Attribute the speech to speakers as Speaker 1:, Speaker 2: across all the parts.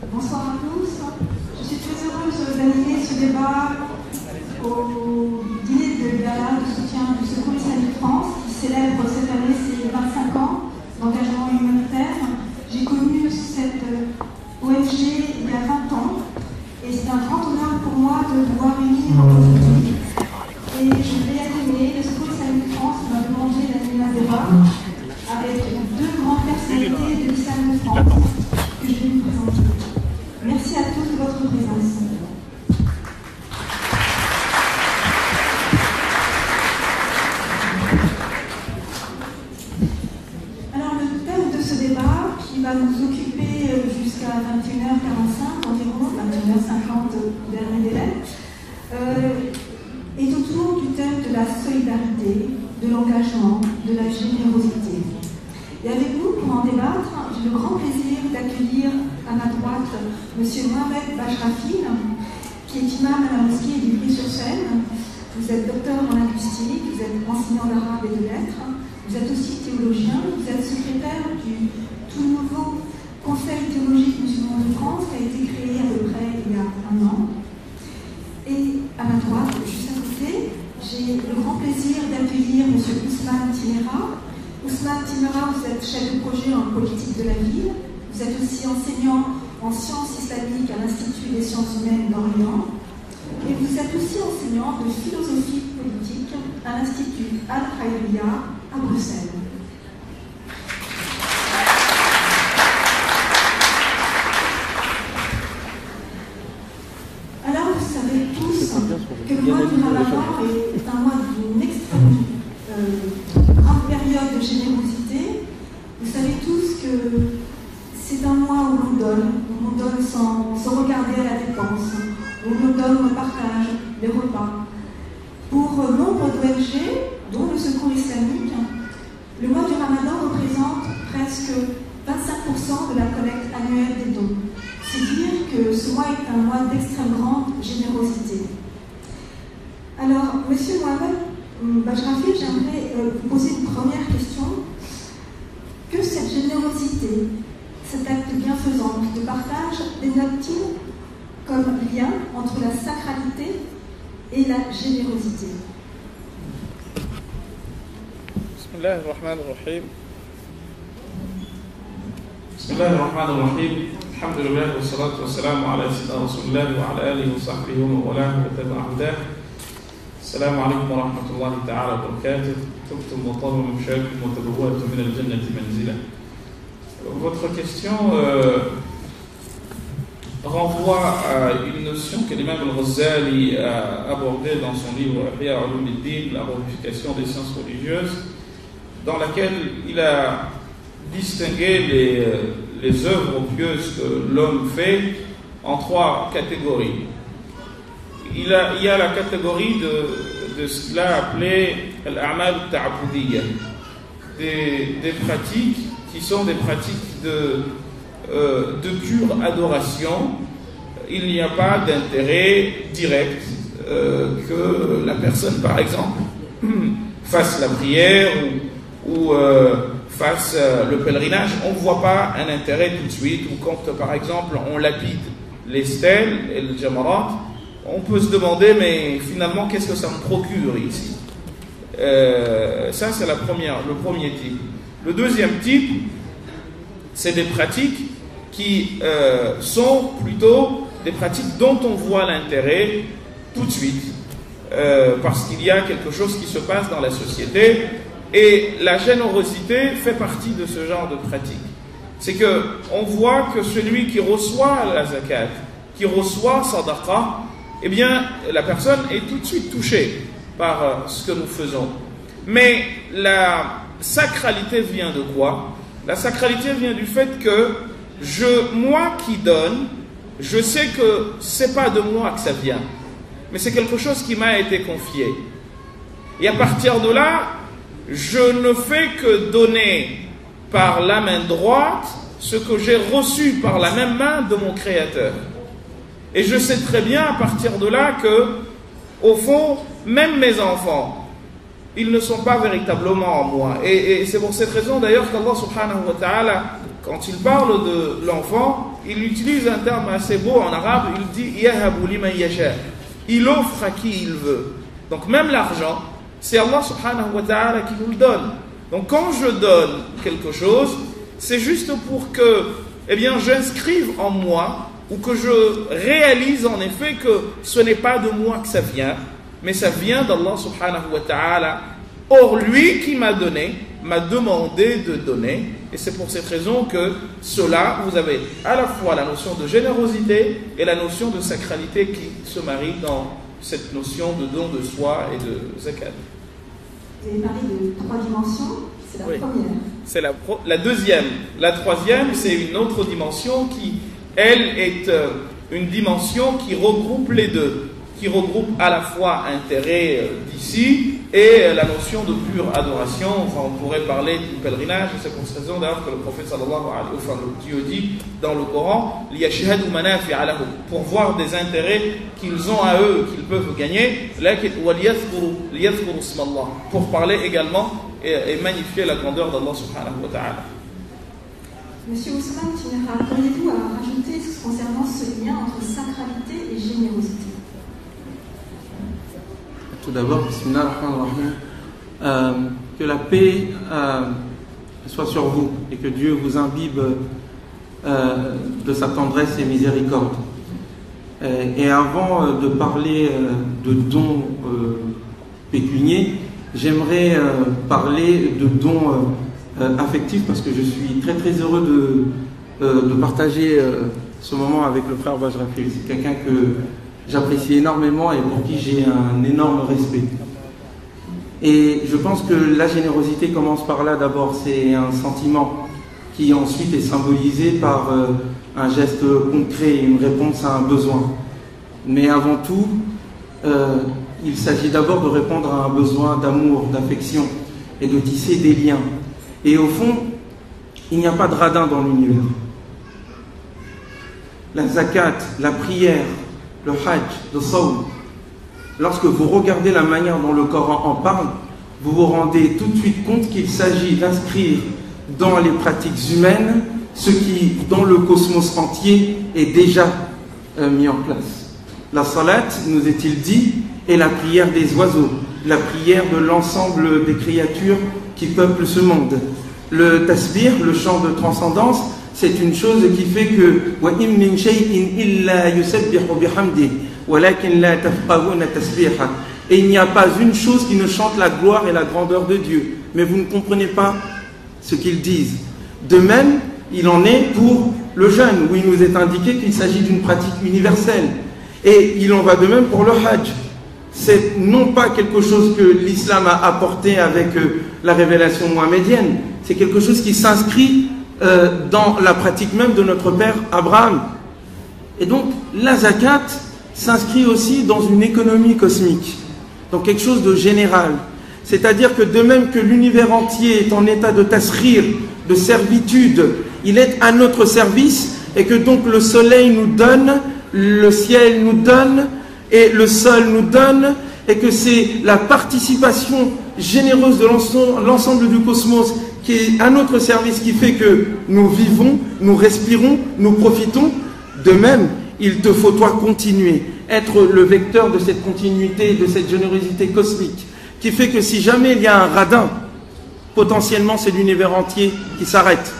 Speaker 1: Bonsoir à tous. Je suis très heureuse d'animer ce débat au dîner de gala de soutien du Secours islamique France qui célèbre cette année ses 25 ans d'engagement humanitaire. J'ai connu cette ONG il y a 20 ans et c'est un grand honneur pour moi de pouvoir réunir aujourd'hui. Et je vais animer le Secours islamique France m'a demandé d'animer un débat avec deux grandes personnalités de l'islam de France que je vais vous présenter. Merci à tous de votre présence. Alors, le thème de ce débat, qui va nous occuper jusqu'à 21h45 environ, 21h50 dernier délai, est autour du thème de la solidarité, de l'engagement, de la générosité. Et avec vous, pour en débattre, j'ai le grand plaisir d'accueillir à ma droite M. Mohamed Bajrafil, qui est imam à la mosquée du Puy-sur-Seine. Vous êtes docteur en linguistique, vous êtes enseignant d'arabe et de lettres, vous êtes aussi théologien, vous êtes secrétaire du tout nouveau Conseil théologique musulman de France qui a été créé à peu près il y a un an. Et à ma droite, juste à côté, j'ai le grand plaisir d'accueillir M. Ousmane Timera. Ousmane Timera, vous êtes chef de projet en politique de la ville. Vous êtes aussi enseignant en sciences islamiques à l'Institut des sciences humaines d'Orient. Et vous êtes aussi enseignant de philosophie politique à l'Institut Al-Khairiya à Bruxelles. Alors, vous savez tous que le mois du Ramadan est un mois d'une extrême grande période de générosité. Vous savez tous que c'est un mois où l'on donne sans regarder à la dépense, où l'on donne au partage, les repas. Pour nombre d'ONG, dont le Secours islamique, le mois du Ramadan représente presque 25% de la collecte annuelle des dons. C'est dire que ce mois est un mois d'extrême grande générosité. Alors, Monsieur Mohamed Bajrafil, j'aimerais vous poser une première question. Que cette générosité, cet acte bienfaisant de partage, dénote-t-il comme lien entre la sacralité et la générosité?
Speaker 2: Bismillahirrahmanirrahim. Bismillahirrahmanirrahim. Alhamdulillah wa salatu wa salamu ala sayyidina Rasulillah wa ala alihi wa sahbihi wa man wa tabi'a hudah. Assalamu alaikum wa rahmatullahi ta'ala wa barakatuh. Tubtum wa tabu mashaakum wa tabawwatu min al-jannati manzila. Votre question renvoie à une notion que l'imam al-Ghazali a abordée dans son livre Ihya Ulumuddin, la revivification des sciences religieuses, dans laquelle il a distingué les œuvres pieuses que l'homme fait en trois catégories. Il y a la catégorie de ce qu'il a appelé al-a'mal al-ta'abudiyya, des pratiques qui sont des pratiques de pure adoration. Il n'y a pas d'intérêt direct que la personne, par exemple, fasse la prière ou fasse le pèlerinage. On ne voit pas un intérêt tout de suite. Ou quand, par exemple, on lapide les stèles et le jamarat, on peut se demander, mais finalement, qu'est-ce que ça me procure ici? Ça, c'est le premier type. Le deuxième type, c'est des pratiques qui sont plutôt des pratiques dont on voit l'intérêt tout de suite, parce qu'il y a quelque chose qui se passe dans la société, et la générosité fait partie de ce genre de pratique. C'est qu'on voit que celui qui reçoit la zakat, qui reçoit sadaqa, eh bien, la personne est tout de suite touchée par ce que nous faisons. Mais la sacralité vient de quoi? La sacralité vient du fait que moi qui donne, je sais que c'est pas de moi que ça vient, mais c'est quelque chose qui m'a été confié. Et à partir de là, je ne fais que donner par la main droite ce que j'ai reçu par la même main de mon Créateur. Et je sais très bien à partir de là que, au fond, même mes enfants, ils ne sont pas véritablement en moi. Et c'est pour cette raison d'ailleurs qu'Allah subhanahu wa ta'ala quand il parle de l'enfant, il utilise un terme assez beau en arabe, il dit yahabu liman yasha. Il offre à qui il veut. Donc même l'argent, c'est Allah subhanahu wa ta'ala qui nous le donne. Donc quand je donne quelque chose, c'est juste pour que, eh bien, j'inscrive en moi, ou que je réalise en effet que ce n'est pas de moi que ça vient, mais ça vient d'Allah subhanahu wa ta'ala. Or, lui qui m'a donné, m'a demandé de donner, et c'est pour cette raison que cela, vous avez à la fois la notion de générosité et la notion de sacralité qui se marient dans cette notion de don de soi et de zakat.
Speaker 1: Vous avez parlé de 3 dimensions, c'est la première.
Speaker 2: C'est la deuxième. La troisième, c'est une autre dimension qui, elle, est une dimension qui regroupe les deux, qui regroupe à la fois intérêt d'ici et la notion de pure adoration. Enfin, on pourrait parler du pèlerinage, c'est pour cette raison d'ailleurs que le prophète sallallahu alayhi wa sallam, Dieu dit dans le Coran, liyashhadu manafi'a lahum, pour voir des intérêts qu'ils ont à eux, qu'ils peuvent gagner, pour parler également et magnifier la grandeur d'Allah subhanahu wa ta'ala.
Speaker 1: Monsieur Ousmane, pourriez-vous rajouter concernant ce lien entre sacralité et générosité?
Speaker 3: Tout d'abord, que la paix soit sur vous et que Dieu vous imbibe de sa tendresse et miséricorde. Et avant de parler de dons pécuniers, j'aimerais parler de dons affectifs parce que je suis très très heureux de partager ce moment avec le frère Bajrafil. C'est quelqu'un que j'apprécie énormément et pour qui j'ai un énorme respect. Et je pense que la générosité commence par là d'abord, c'est un sentiment qui ensuite est symbolisé par un geste concret, une réponse à un besoin. Mais avant tout, il s'agit d'abord de répondre à un besoin d'amour, d'affection et de tisser des liens. Et au fond, il n'y a pas de radin dans l'univers. La zakat, la prière, le hajj, le sawm, lorsque vous regardez la manière dont le Coran en parle, vous vous rendez tout de suite compte qu'il s'agit d'inscrire dans les pratiques humaines ce qui, dans le cosmos entier, est déjà mis en place. La salat, nous est-il dit, est la prière des oiseaux, la prière de l'ensemble des créatures qui peuplent ce monde. Le tasbih, le chant de transcendance, c'est une chose qui fait que et il n'y a pas une chose qui ne chante la gloire et la grandeur de Dieu. Mais vous ne comprenez pas ce qu'ils disent. De même, il en est pour le jeûne, où il nous est indiqué qu'il s'agit d'une pratique universelle. Et il en va de même pour le hajj. C'est non pas quelque chose que l'islam a apporté avec la révélation mohamédienne, c'est quelque chose qui s'inscrit dans la pratique même de notre père Abraham. Et donc la zakat s'inscrit aussi dans une économie cosmique, dans quelque chose de général. C'est-à-dire que de même que l'univers entier est en état de tasrir, de servitude, il est à notre service, et que donc le soleil nous donne, le ciel nous donne, et le sol nous donne, et que c'est la participation généreuse de l'ensemble du cosmos qui est à notre service, qui fait que nous vivons, nous respirons, nous profitons. De même, il te faut toi continuer, être le vecteur de cette continuité, de cette générosité cosmique, qui fait que si jamais il y a un radin, potentiellement c'est l'univers entier qui s'arrête.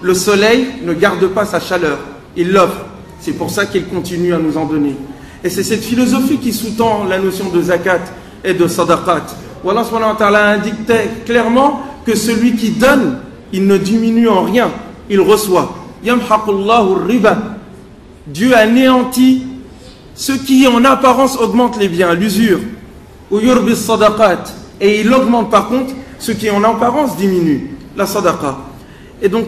Speaker 3: Le soleil ne garde pas sa chaleur, il l'offre. C'est pour ça qu'il continue à nous en donner. Et c'est cette philosophie qui sous-tend la notion de zakat et de sadaqat. Allah subhanahu wa ta'ala indique clairement que celui qui donne, il ne diminue en rien, il reçoit. Yamhaqullahu riba. Dieu anéantit ce qui en apparence augmente les biens, l'usure. Ou yurbis sadaqat. Et il augmente par contre ce qui en apparence diminue, la sadaqa. Et donc,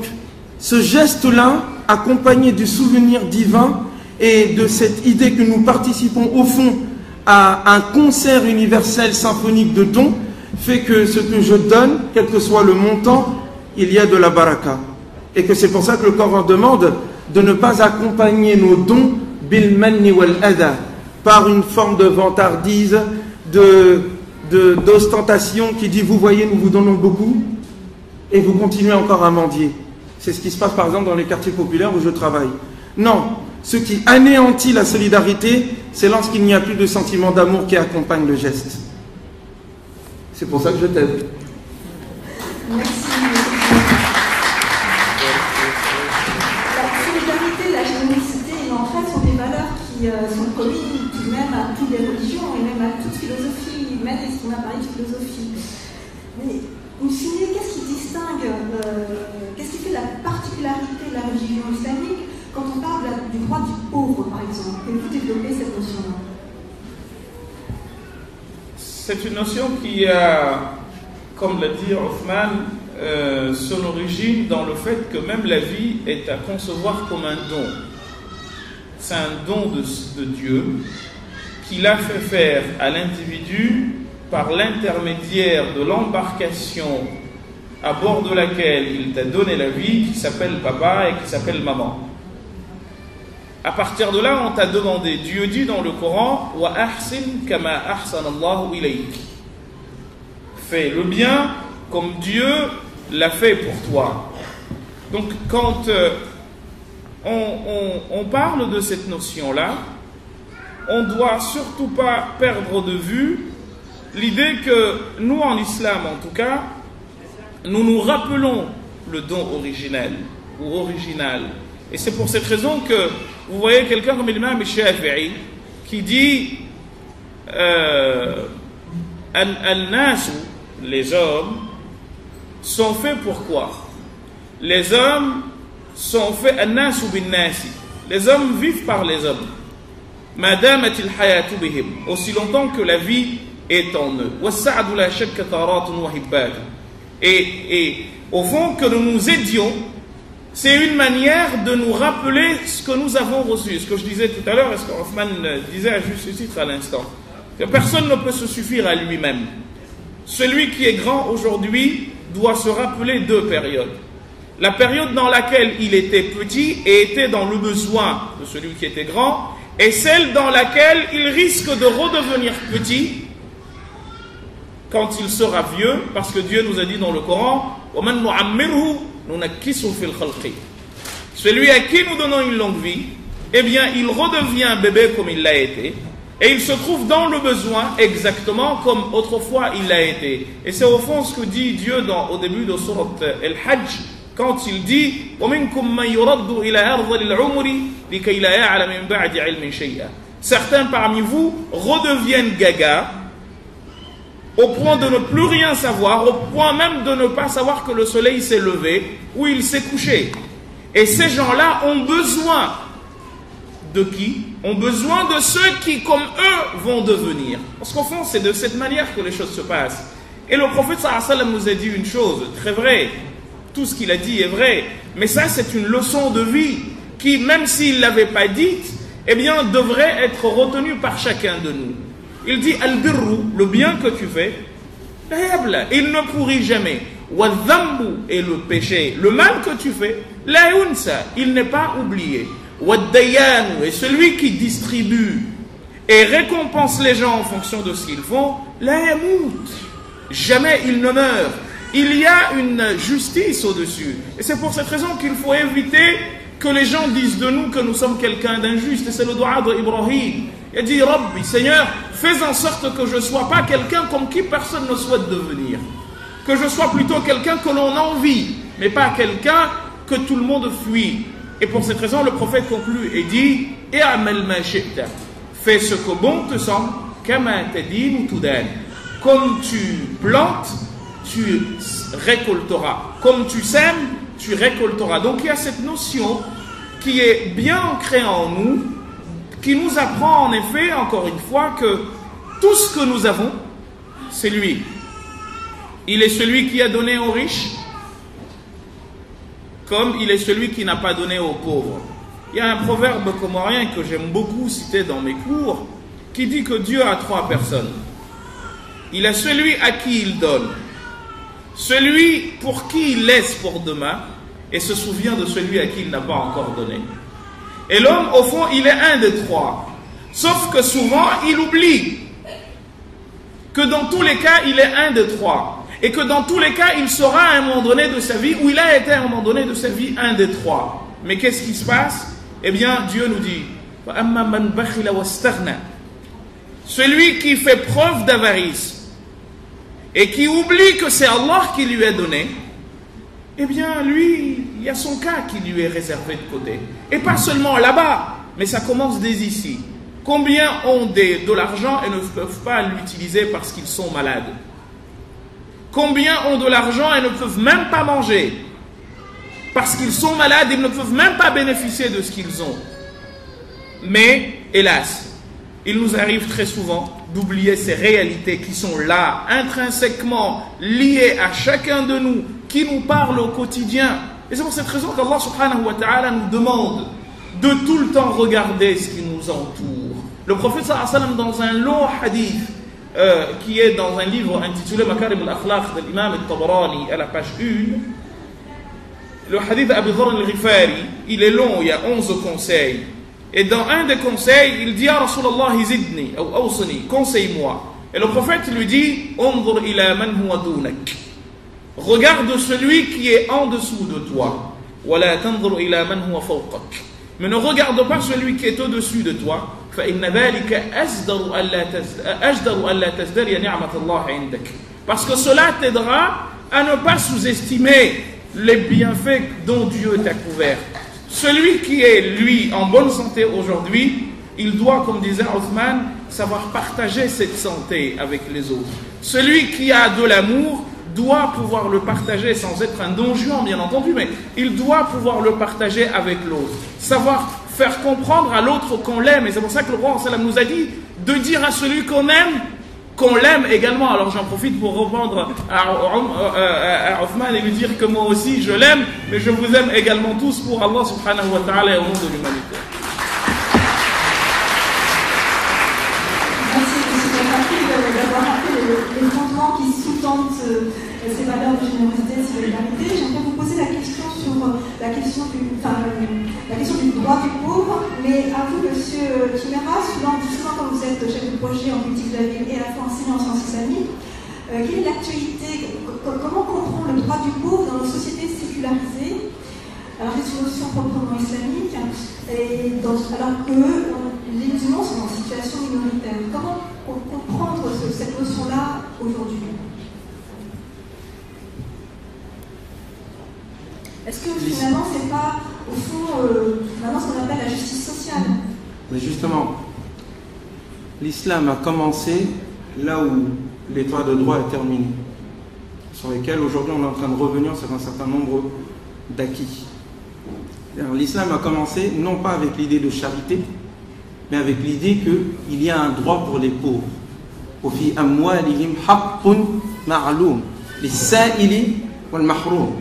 Speaker 3: ce geste-là, accompagné du souvenir divin et de cette idée que nous participons au fond à un concert universel symphonique de dons, fait que ce que je donne, quel que soit le montant, il y a de la baraka. Et que c'est pour ça que le Coran demande de ne pas accompagner nos dons bil manni wal adha, par une forme de vantardise, d'ostentation qui dit vous voyez nous vous donnons beaucoup et vous continuez encore à mendier. C'est ce qui se passe par exemple dans les quartiers populaires où je travaille. Non, ce qui anéantit la solidarité, c'est lorsqu'il n'y a plus de sentiment d'amour qui accompagne le geste. C'est pour ça que je t'aide.
Speaker 1: Merci. La solidarité, la générosité et l'entraide sont des valeurs qui sont communes tout de même à toutes les religions et même à toute philosophie humaine, et ce qu'on a parlé de philosophie. Mais vous signez, qu'est-ce qui distingue, qu'est-ce qui fait la particularité de la religion islamique quand on parle du droit du pauvre, par exemple? Pouvez-vous développer cette notion-là?
Speaker 2: C'est une notion qui a, comme l'a dit Othman, son origine dans le fait que même la vie est à concevoir comme un don. C'est un don de Dieu qu'il a fait faire à l'individu par l'intermédiaire de l'embarcation à bord de laquelle il t'a donné la vie, qui s'appelle papa et qui s'appelle maman. À partir de là, on t'a demandé, Dieu dit dans le Coran, wa ahsin kama ahsanallahu ilayk. Fais le bien comme Dieu l'a fait pour toi. Donc quand on parle de cette notion-là, on ne doit surtout pas perdre de vue l'idée que nous, en islam en tout cas, nous nous rappelons le don originel ou original. Et c'est pour cette raison que vous voyez quelqu'un comme l'imam Shafi'i qui dit Al-Nasu, les hommes, sont faits pour quoi? Les hommes sont faits Al-Nasu bin-Nasi. Les hommes vivent par les hommes. Madamatil hayatu bihim, aussi longtemps que la vie est en eux. Wasa'adu la shakka taratun wa hibbat. Et au fond, que nous nous aidions, c'est une manière de nous rappeler ce que nous avons reçu. Ce que je disais tout à l'heure, et ce que Othman disait à juste titre à l'instant, que personne ne peut se suffire à lui-même. Celui qui est grand aujourd'hui doit se rappeler deux périodes. La période dans laquelle il était petit et était dans le besoin de celui qui était grand, et celle dans laquelle il risque de redevenir petit quand il sera vieux, parce que Dieu nous a dit dans le Coran, وَمَنْ نُعَمِّرْهُ نُنَكِّسُ فِي الْخَلْقِ. Celui à qui nous donnons une longue vie, eh bien il redevient bébé comme il l'a été, et il se trouve dans le besoin exactement comme autrefois il l'a été. Et c'est au fond ce que dit Dieu au début de Surat Al-Hajj, quand il dit وَمِنْكُمْ مَنْ يُرَدُّ إِلَىٰ أَرْضِ الْعُمُرِ لِكَيْ لَا يَعْلَمَ مِنْ بَعْدِ عِلْمٍ شَيْئًا. Certains parmi vous redeviennent gaga au point de ne plus rien savoir, au point même de ne pas savoir que le soleil s'est levé ou il s'est couché. Et ces gens-là ont besoin de qui? Ont besoin de ceux qui, comme eux, vont devenir. Parce qu'au fond, c'est de cette manière que les choses se passent. Et le prophète sallallahu alayhi wa sallam nous a dit une chose très vraie. Tout ce qu'il a dit est vrai. Mais ça, c'est une leçon de vie qui, même s'il ne l'avait pas dite, eh bien, devrait être retenue par chacun de nous. Il dit al-birru, le bien que tu fais, il ne pourrit jamais. Wal-dhambu, et le péché, le mal que tu fais, la yunsa, il n'est pas oublié. Wad-dayanu, et celui qui distribue et récompense les gens en fonction de ce qu'ils font, la yamout, jamais il ne meurt. Il y a une justice au-dessus. Et c'est pour cette raison qu'il faut éviter que les gens disent de nous que nous sommes quelqu'un d'injuste. Et c'est le doua d'Ibrahim. Il dit, Rabbi, Seigneur, fais en sorte que je ne sois pas quelqu'un comme qui personne ne souhaite devenir. Que je sois plutôt quelqu'un que l'on envie, mais pas quelqu'un que tout le monde fuit. Et pour cette raison, le prophète conclut et dit, I'amal ma shi'ta. Fais ce que bon te semble, kama tadin tudan. Comme tu plantes, tu récolteras. Comme tu sèmes, tu récolteras. Donc il y a cette notion qui est bien ancrée en nous, qui nous apprend en effet, encore une fois, que tout ce que nous avons, c'est lui. Il est celui qui a donné aux riches, comme il est celui qui n'a pas donné aux pauvres. Il y a un proverbe comorien que j'aime beaucoup citer dans mes cours, qui dit que Dieu a trois personnes. Il a celui à qui il donne, celui pour qui il laisse pour demain, et se souvient de celui à qui il n'a pas encore donné. Et l'homme, au fond, il est un des trois. Sauf que souvent, il oublie que dans tous les cas, il est un des trois. et que dans tous les cas, il sera à un moment donné de sa vie, ou il a été à un moment donné de sa vie, un des trois. Mais qu'est-ce qui se passe? Eh bien, Dieu nous dit, celui qui fait preuve d'avarice et qui oublie que c'est Allah qui lui a donné, eh bien, lui, il y a son cas qui lui est réservé de côté. Et pas seulement là-bas, mais ça commence dès ici. Combien ont de l'argent et ne peuvent pas l'utiliser parce qu'ils sont malades? Combien ont de l'argent et ne peuvent même pas manger? Parce qu'ils sont malades, ils ne peuvent même pas bénéficier de ce qu'ils ont. Mais, hélas, il nous arrive très souvent d'oublier ces réalités qui sont là, intrinsèquement liées à chacun de nous, qui nous parlent au quotidien. Et c'est pour cette raison qu'Allah subhanahu wa ta'ala nous demande de tout le temps regarder ce qui nous entoure. Le prophète sallallahu alayhi wa sallam, dans un long hadith, qui est dans un livre intitulé Makarim al-Akhlaq de l'imam al-Tabarani, à la page 1, le hadith d'Abu Dharr al-Ghifari, il est long, il y a 11 conseils. Et dans un des conseils, il dit « Ya Rasulallah, zidni, ou awsani, conseille-moi ». Et le prophète lui dit « Unzur ila man huwa dunak ». Regarde celui qui est en dessous de toi. « Wala tanzur ila man huwa fawqak ». Mais ne regarde pas celui qui est au-dessus de toi. « فَإِنَّ ذَلِكَ أَجْدَرُ أَلَّا تَزْدَرِيَ نِعْمَةَ اللَّهِ عِنْدَكَ » Parce que cela t'aidera à ne pas sous-estimer les bienfaits dont Dieu t'a couvert. Celui qui est, lui, en bonne santé aujourd'hui, il doit, comme disait Othman, savoir partager cette santé avec les autres. Celui qui a de l'amour doit pouvoir le partager sans être un don juan, bien entendu, mais il doit pouvoir le partager avec l'autre. Savoir faire comprendre à l'autre qu'on l'aime. Et c'est pour ça que le prophète nous a dit de dire à celui qu'on aime, qu'on l'aime également. Alors j'en profite pour répondre à Othman et lui dire que moi aussi je l'aime, mais je vous aime également tous pour Allah subhanahu wa ta'ala et au nom de l'humanité.
Speaker 1: Merci M. d'avoir rappelé les fondements qui sous-tendent ces valeurs de générosité et de solidarité. J'aimerais vous poser la question sur la question du droit du pauvre, mais à vous, M. Chimera, justement quand vous êtes chef de projet en politique de la ville et à la fois enseignant en sciences islamiques, quelle est l'actualité, comment comprendre le droit du pauvre dans nos sociétés sécularisées, alors c'est une notion proprement islamique, alors que les musulmans sont en situation minoritaire. Comment comprendre cette notion-là aujourd'hui? Est-ce que finalement, c'est pas, au fond, finalement, ce qu'on appelle la justice sociale?
Speaker 3: Mais justement, l'islam a commencé là où l'état de droit est terminé, sur lesquels aujourd'hui on est en train de revenir sur un certain nombre d'acquis. L'islam a commencé non pas avec l'idée de charité, mais avec l'idée qu'il y a un droit pour les pauvres. وفي أموالهم حق معلوم للسائل والمحروم.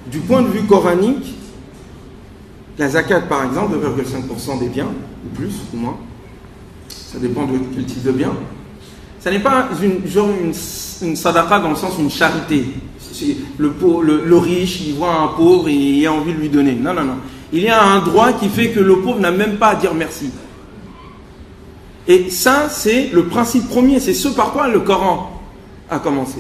Speaker 3: Du point de vue coranique, la zakat par exemple, 2,5% des biens, ou plus, ou moins, ça dépend de quel type de bien, ça n'est pas une sadaqa dans le sens d'une charité. Le riche, il voit un pauvre et il a envie de lui donner. Non, non, non. Il y a un droit qui fait que le pauvre n'a même pas à dire merci. Et ça, c'est le principe premier, c'est ce par quoi le Coran a commencé.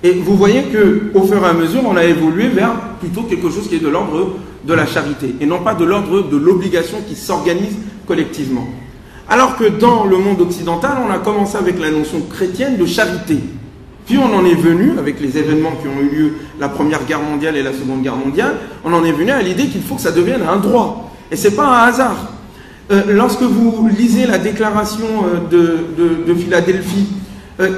Speaker 3: Et vous voyez qu'au fur et à mesure, on a évolué vers plutôt quelque chose qui est de l'ordre de la charité, et non pas de l'ordre de l'obligation qui s'organise collectivement. Alors que dans le monde occidental, on a commencé avec la notion chrétienne de charité. Puis on en est venu, avec les événements qui ont eu lieu, la Première Guerre mondiale et la Seconde Guerre mondiale, on en est venu à l'idée qu'il faut que ça devienne un droit. Et ce n'est pas un hasard. Lorsque vous lisez la déclaration de Philadelphie,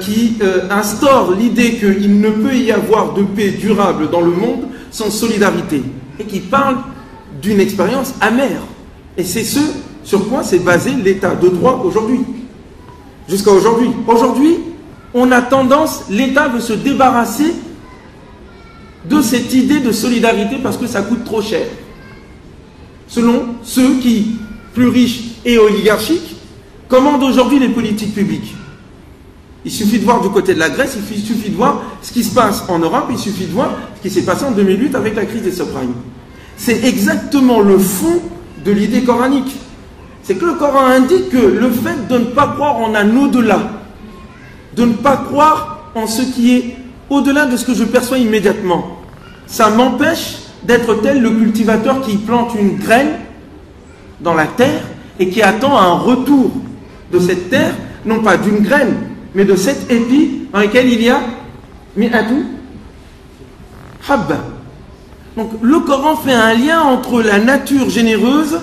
Speaker 3: qui instaure l'idée qu'il ne peut y avoir de paix durable dans le monde sans solidarité, et qui parle d'une expérience amère. Et c'est ce sur quoi s'est basé l'état de droit aujourd'hui. Jusqu'à aujourd'hui. Aujourd'hui, on a tendance, l'État veut se débarrasser de cette idée de solidarité parce que ça coûte trop cher. Selon ceux qui, plus riches et oligarchiques, commandent aujourd'hui les politiques publiques. Il suffit de voir du côté de la Grèce, il suffit de voir ce qui se passe en Europe, il suffit de voir ce qui s'est passé en 2008 avec la crise des subprimes. C'est exactement le fond de l'idée coranique. C'est que le Coran indique que le fait de ne pas croire en un au-delà, de ne pas croire en ce qui est au-delà de ce que je perçois immédiatement, ça m'empêche d'être tel le cultivateur qui plante une graine dans la terre et qui attend un retour de cette terre, non pas d'une graine, mais de cet épi dans lequel il y a mi'atu habba. Donc le Coran fait un lien entre la nature généreuse,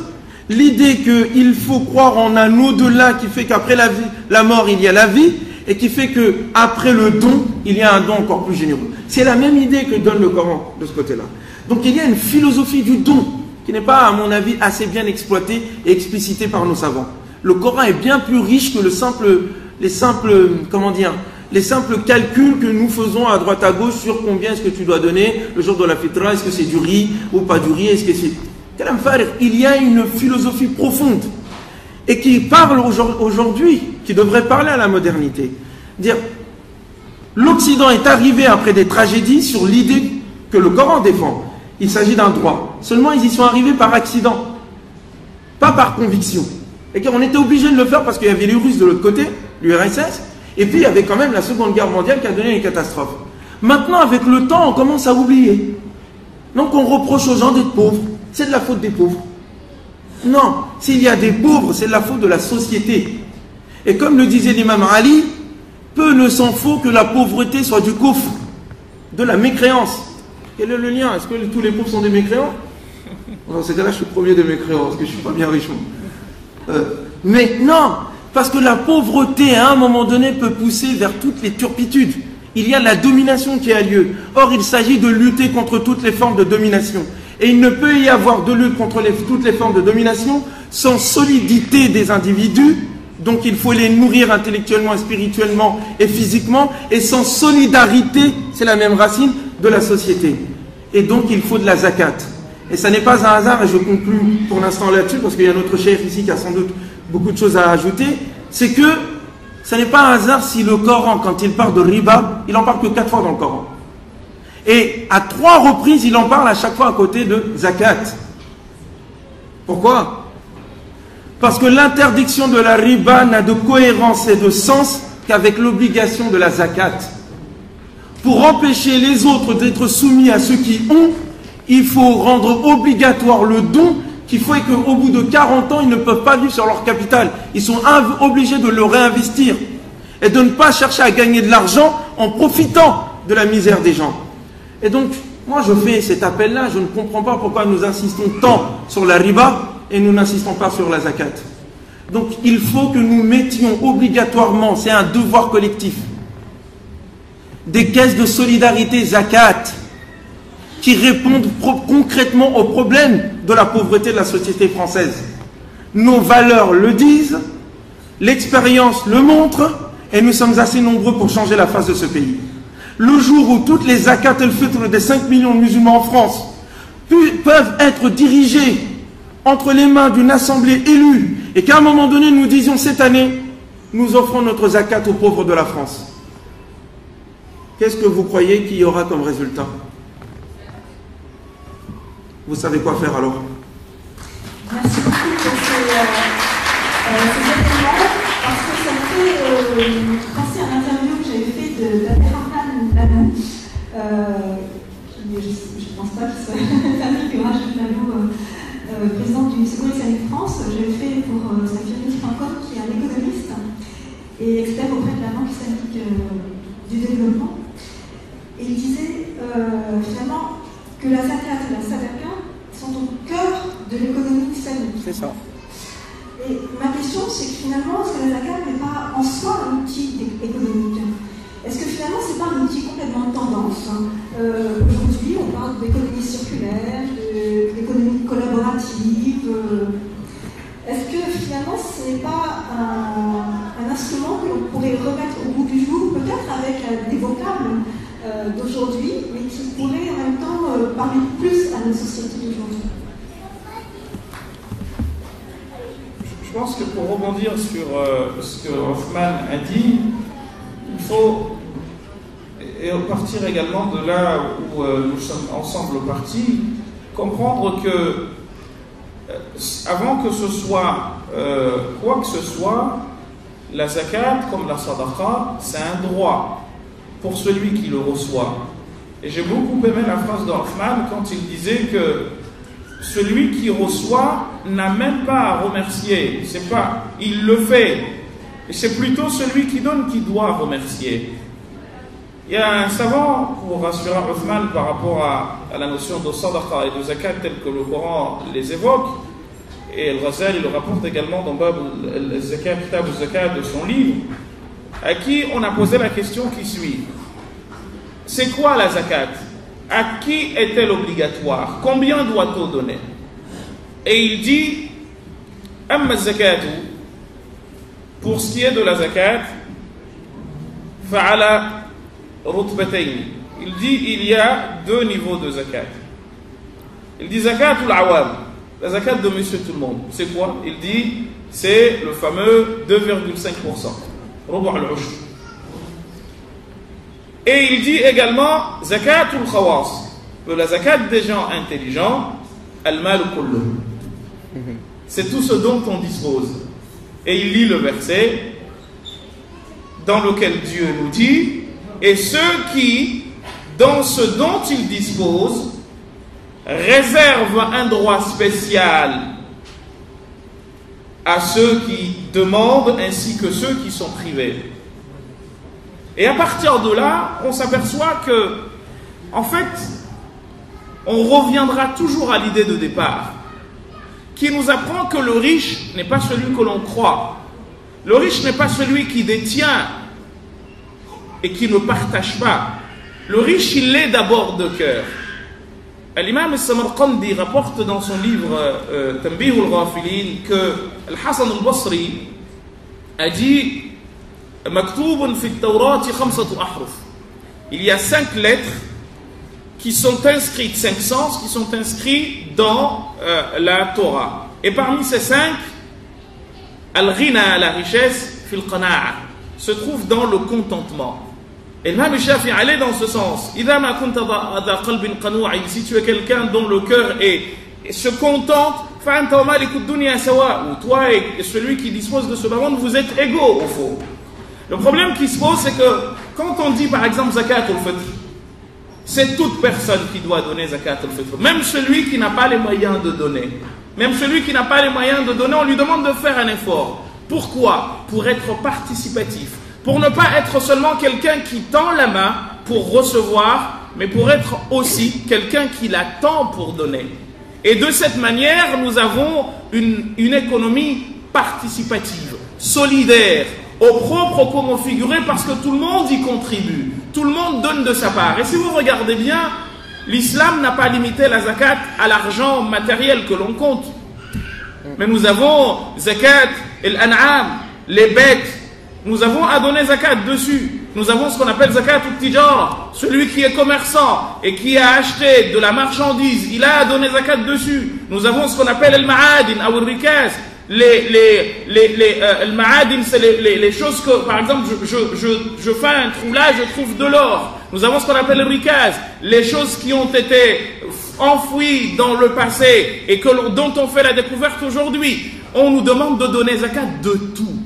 Speaker 3: l'idée qu'il faut croire en un au-delà qui fait qu'après la mort il y a la vie, et qui fait qu'après le don, il y a un don encore plus généreux. C'est la même idée que donne le Coran de ce côté-là. Donc il y a une philosophie du don qui n'est pas, à mon avis, assez bien exploitée et explicitée par nos savants. Le Coran est bien plus riche que les simples calculs que nous faisons à droite à gauche sur combien est-ce que tu dois donner le jour de la fitra, est-ce que c'est du riz ou pas du riz, est-ce que c'est... Il y a une philosophie profonde et qui parle aujourd'hui, qui devrait parler à la modernité. Dire, l'Occident est arrivé après des tragédies sur l'idée que le Coran défend. Il s'agit d'un droit. Seulement, ils y sont arrivés par accident, pas par conviction. Et qu'on était obligé de le faire parce qu'il y avait les Russes de l'autre côté, l'URSS, et puis il y avait quand même la Seconde Guerre mondiale qui a donné une catastrophe. Maintenant, avec le temps, on commence à oublier. Donc on reproche aux gens d'être pauvres. C'est de la faute des pauvres. Non, s'il y a des pauvres, c'est de la faute de la société. Et comme le disait l'imam Ali, peu ne s'en faut que la pauvreté soit du kufr, de la mécréance. Quel est le lien? Est-ce que tous les pauvres sont des mécréants? Dans ces cas-là, je suis le premier des mécréants, parce que je ne suis pas bien riche. Mais non, parce que la pauvreté, à un moment donné, peut pousser vers toutes les turpitudes. Il y a la domination qui a lieu. Or, il s'agit de lutter contre toutes les formes de domination. Et il ne peut y avoir de lutte contre toutes les formes de domination sans solidité des individus, donc il faut les nourrir intellectuellement, spirituellement et physiquement, et sans solidarité, c'est la même racine, de la société. Et donc il faut de la zakat. Et ça n'est pas un hasard, et je conclue pour l'instant là-dessus, parce qu'il y a notre chef ici qui a sans doute beaucoup de choses à ajouter, c'est que ça n'est pas un hasard si le Coran, quand il parle de riba, il en parle que 4 fois dans le Coran. Et à 3 reprises, il en parle à chaque fois à côté de zakat. Pourquoi? Parce que l'interdiction de la riba n'a de cohérence et de sens qu'avec l'obligation de la zakat. Pour empêcher les autres d'être soumis à ceux qui ont, il faut rendre obligatoire le don, qui fait qu'au bout de 40 ans, ils ne peuvent pas vivre sur leur capital. Ils sont obligés de le réinvestir et de ne pas chercher à gagner de l'argent en profitant de la misère des gens. Et donc, moi je fais cet appel-là, je ne comprends pas pourquoi nous insistons tant sur la riba et nous n'insistons pas sur la zakat. Donc il faut que nous mettions obligatoirement, c'est un devoir collectif, des caisses de solidarité zakat qui répondent concrètement aux problèmes de la pauvreté de la société française. Nos valeurs le disent, l'expérience le montre, et nous sommes assez nombreux pour changer la face de ce pays. Le jour où toutes les zakat et le fitr des 5 millions de musulmans en France peuvent être dirigés entre les mains d'une assemblée élue, et qu'à un moment donné nous disions cette année, nous offrons notre zakat aux pauvres de la France. Qu'est-ce que vous croyez qu'il y aura comme résultat? Vous savez quoi faire alors?
Speaker 1: Merci beaucoup pour ces éléments, parce que ça me fait penser à l'interview que j'avais fait d'Abderrahmane Lanou. Je ne pense pas qu'il soit famille que Rachid Lanou, président du Secours islamique France. J'avais fait pour Safirine.com, qui est un économiste et expert auprès de la Banque islamique du développement. Et il disait finalement que la zakat et la sadaqa sont au cœur de l'économie islamique.
Speaker 3: C'est ça.
Speaker 1: Et ma question, c'est que finalement, est-ce que la zakat n'est pas en soi un outil économique? Est-ce que finalement, ce n'est pas un outil complètement de tendance? Aujourd'hui, on parle d'économie circulaire, d'économie collaborative. Est-ce que finalement, ce n'est pas un instrument que l'on pourrait remettre au goût du jour, peut-être avec des vocables d'aujourd'hui, mais qui pourrait en même temps parler plus à notre société d'aujourd'hui?
Speaker 2: Je pense que pour rebondir sur ce que Hoffman a dit, il faut partir également de là où nous sommes ensemble partis, comprendre que avant que ce soit quoi que ce soit, la zakat comme la sadaqa, c'est un droit. pour celui qui le reçoit. Et j'ai beaucoup aimé la phrase d'Othman quand il disait que celui qui reçoit n'a même pas à remercier. C'est pas, il le fait. Et c'est plutôt celui qui donne qui doit remercier. Il y a un savant, pour rassurer Othman par rapport à la notion de sadaqa et de zakat tel que le Coran les évoque, et Al-Ghazali le rapporte également dans Bab al-Zakat, Kitab al-Zakat de son livre, à qui on a posé la question qui suit. C'est quoi la zakat? À qui est-elle obligatoire? Combien doit-on donner? Et il dit, Amma zakatu, pour ce qui est de la zakat, fa'ala rutbatayn. Il dit, il y a deux niveaux de zakat. Il dit zakat ou l'awam, la zakat de monsieur tout le monde. C'est quoi? Il dit, c'est le fameux 2,5%. Rubu' al-ushr. Et il dit également zakatul khawas, la zakat des gens intelligents, al-mal kullu. C'est tout ce dont on dispose. Et il lit le verset dans lequel Dieu nous dit, et ceux qui, dans ce dont ils disposent, réservent un droit spécial à ceux qui demandent ainsi que ceux qui sont privés. Et à partir de là, on s'aperçoit que, en fait, on reviendra toujours à l'idée de départ, qui nous apprend que le riche n'est pas celui que l'on croit. Le riche n'est pas celui qui détient et qui ne partage pas. Le riche, il l'est d'abord de cœur. L'imam al-Samarqandi rapporte dans son livre Tanbih al-Ghafilin que Al-Hasan al-Basri a dit Maktoubun fi at-Tawrati 5 ahruf. Il y a 5 lettres qui sont inscrites, 5 sens qui sont inscrits dans la Torah. Et parmi ces 5, Al-Ghina, la richesse, fil qana'a, se trouve dans le contentement. Et l'imam Shafi'i allait dans ce sens. Si tu es quelqu'un dont le cœur se contente, ou toi et celui qui dispose de ce monde, vous êtes égaux au fond. Le problème qui se pose, c'est que quand on dit par exemple zakat al-fitr, c'est toute personne qui doit donner zakat al-fitr, même celui qui n'a pas les moyens de donner. Même celui qui n'a pas les moyens de donner, on lui demande de faire un effort. Pourquoi? Pour être participatif. Pour ne pas être seulement quelqu'un qui tend la main pour recevoir, mais pour être aussi quelqu'un qui la tend pour donner. Et de cette manière, nous avons une économie participative, solidaire, au propre comme au figuré, parce que tout le monde y contribue, tout le monde donne de sa part. Et si vous regardez bien, l'islam n'a pas limité la zakat à l'argent matériel que l'on compte. Mais nous avons zakat, l'an'am, les bêtes, nous avons à donner zakat dessus. Nous avons ce qu'on appelle zakat al-tijara, celui qui est commerçant et qui a acheté de la marchandise, il a à donner zakat dessus. Nous avons ce qu'on appelle al-ma'adin ou al-rikaz. Al-ma'adin, c'est les choses que, par exemple, je fais un trou là, je trouve de l'or. Nous avons ce qu'on appelle le rikaz, les choses qui ont été enfouies dans le passé et dont on fait la découverte aujourd'hui. On nous demande de donner zakat de tout.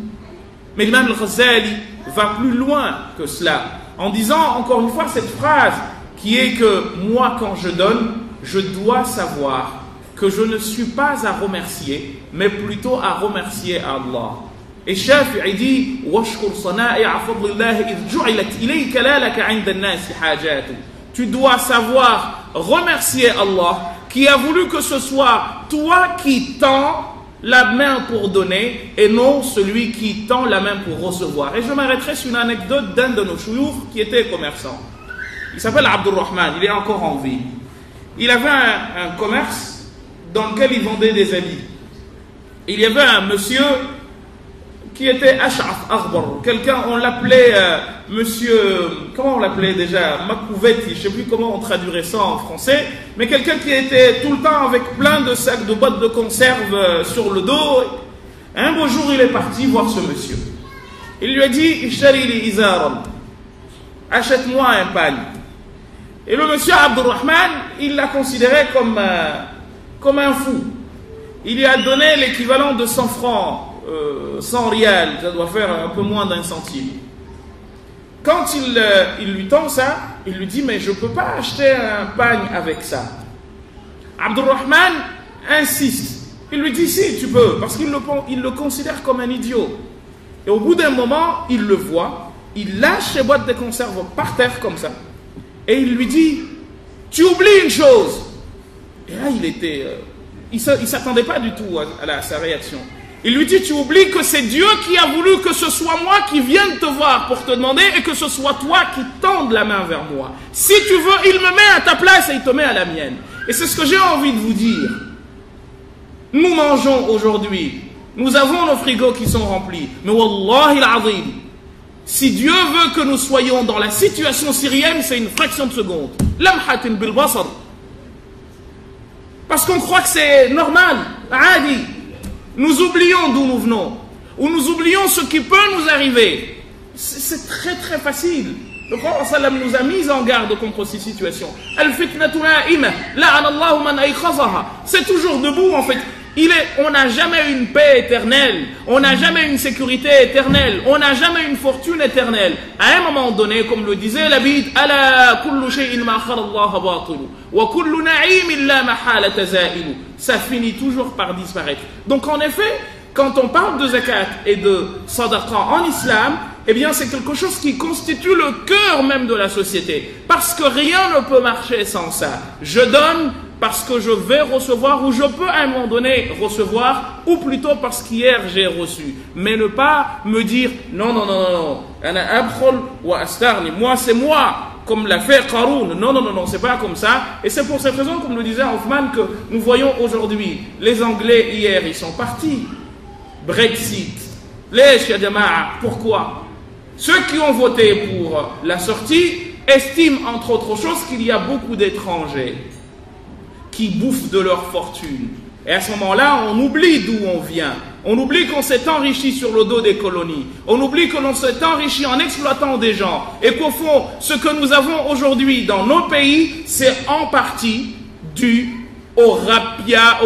Speaker 2: Mais l'imam al-Ghazali va plus loin que cela, en disant encore une fois cette phrase qui est que moi quand je donne, je dois savoir que je ne suis pas à remercier, mais plutôt à remercier Allah. Et Shafi'i dit tu dois savoir remercier Allah qui a voulu que ce soit toi qui tends la main pour donner et non celui qui tend la main pour recevoir. Et je m'arrêterai sur une anecdote d'un de nos chouyours qui était commerçant. Il s'appelle Abdurrahman, il est encore en vie. Il avait un commerce dans lequel il vendait des habits. Il y avait un monsieur qui était Ash'af Akhbar, quelqu'un, on l'appelait monsieur, comment on l'appelait déjà, Makouvetti, je ne sais plus comment on traduirait ça en français, mais quelqu'un qui était tout le temps avec plein de sacs de boîtes de conserve sur le dos. Un beau jour, il est parti voir ce monsieur. Il lui a dit, Ishtari li izaram, achète-moi un pagne. Et le monsieur Abdurrahman, il l'a considéré comme un fou. Il lui a donné l'équivalent de 100 francs. 100 rials, ça doit faire un peu moins d'un centime. quand il lui tend ça, il lui dit, mais je ne peux pas acheter un pagne avec ça. Abdurrahman insiste. Il lui dit, si, tu peux, parce qu'il le considère comme un idiot. Et au bout d'un moment, il le voit, il lâche ses boîtes de conserve par terre comme ça. Et il lui dit, tu oublies une chose. Et là, il ne s'attendait pas du tout à sa réaction. Il lui dit, tu oublies que c'est Dieu qui a voulu que ce soit moi qui vienne te voir pour te demander et que ce soit toi qui tende la main vers moi. Si tu veux, il me met à ta place et il te met à la mienne. Et c'est ce que j'ai envie de vous dire. Nous mangeons aujourd'hui. Nous avons nos frigos qui sont remplis. Mais wallahi al-azim, si Dieu veut que nous soyons dans la situation syrienne, c'est une fraction de seconde. Lamhatin bil basar. Parce qu'on croit que c'est normal. Adi. Nous oublions d'où nous venons. Ou nous oublions ce qui peut nous arriver. C'est très très facile. Le Prophète sallam nous a mis en garde contre ces situations. Al-fitnatu na'ima, la'ana Allahu man ayqazaha. C'est toujours debout en fait. On n'a jamais une paix éternelle, on n'a jamais une sécurité éternelle, on n'a jamais une fortune éternelle. À un moment donné, comme le disait l'Abid, ala kullu shay'in ma khara Allah batilu, wa kullu na'imin la mahalata za'ilu. Ça finit toujours par disparaître. Donc en effet, quand on parle de zakat et de sadaqa en islam, eh bien c'est quelque chose qui constitue le cœur même de la société. Parce que rien ne peut marcher sans ça. Je donne parce que je vais recevoir, ou je peux à un moment donné recevoir, ou plutôt parce qu'hier j'ai reçu. Mais ne pas me dire, non, moi c'est moi, comme l'a fait Qaroun. Non, c'est pas comme ça. Et c'est pour cette raison, comme le disait Hoffman, que nous voyons aujourd'hui, les Anglais hier, ils sont partis. Brexit. Les Shadama'a, pourquoi? Ceux qui ont voté pour la sortie estiment, entre autres choses, qu'il y a beaucoup d'étrangers qui bouffent de leur fortune. Et à ce moment-là, on oublie d'où on vient. On oublie qu'on s'est enrichi sur le dos des colonies. On oublie que l'on s'est enrichi en exploitant des gens. Et qu'au fond, ce que nous avons aujourd'hui dans nos pays, c'est en partie dû au rapia,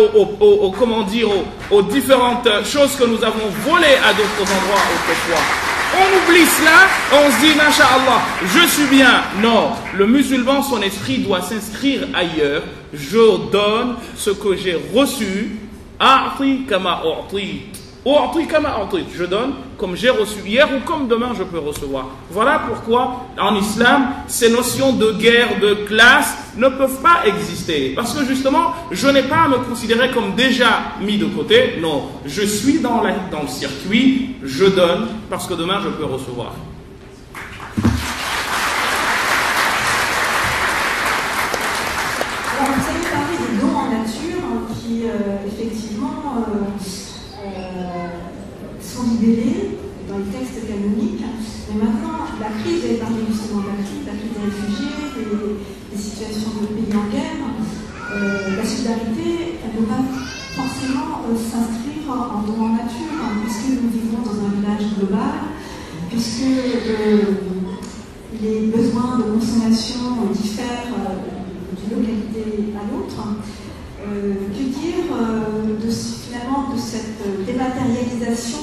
Speaker 2: aux différentes choses que nous avons volées à d'autres endroits autrefois. On oublie cela, on se dit, masha'Allah, je suis bien. Non, le musulman, son esprit doit s'inscrire ailleurs. Je donne ce que j'ai reçu. A'ti kama u'ti. U'ti kama u'ti. Je donne comme j'ai reçu hier ou comme demain je peux recevoir. Voilà pourquoi, en islam, ces notions de guerre, de classe ne peuvent pas exister. Parce que justement, je n'ai pas à me considérer comme déjà mis de côté. Non, je suis dans le circuit, je donne parce que demain je peux recevoir.
Speaker 1: Alors, vous avez parlé des dons en nature qui, effectivement, sont libellés dans les textes canoniques. Mais maintenant, la crise, vous avez parlé justement de la crise des réfugiés, des situations de pays en guerre. La solidarité, elle ne peut pas forcément s'inscrire en don en nature, puisque nous vivons dans un village global, puisque les besoins de consommation diffèrent d'une localité à l'autre. Que dire finalement de cette dématérialisation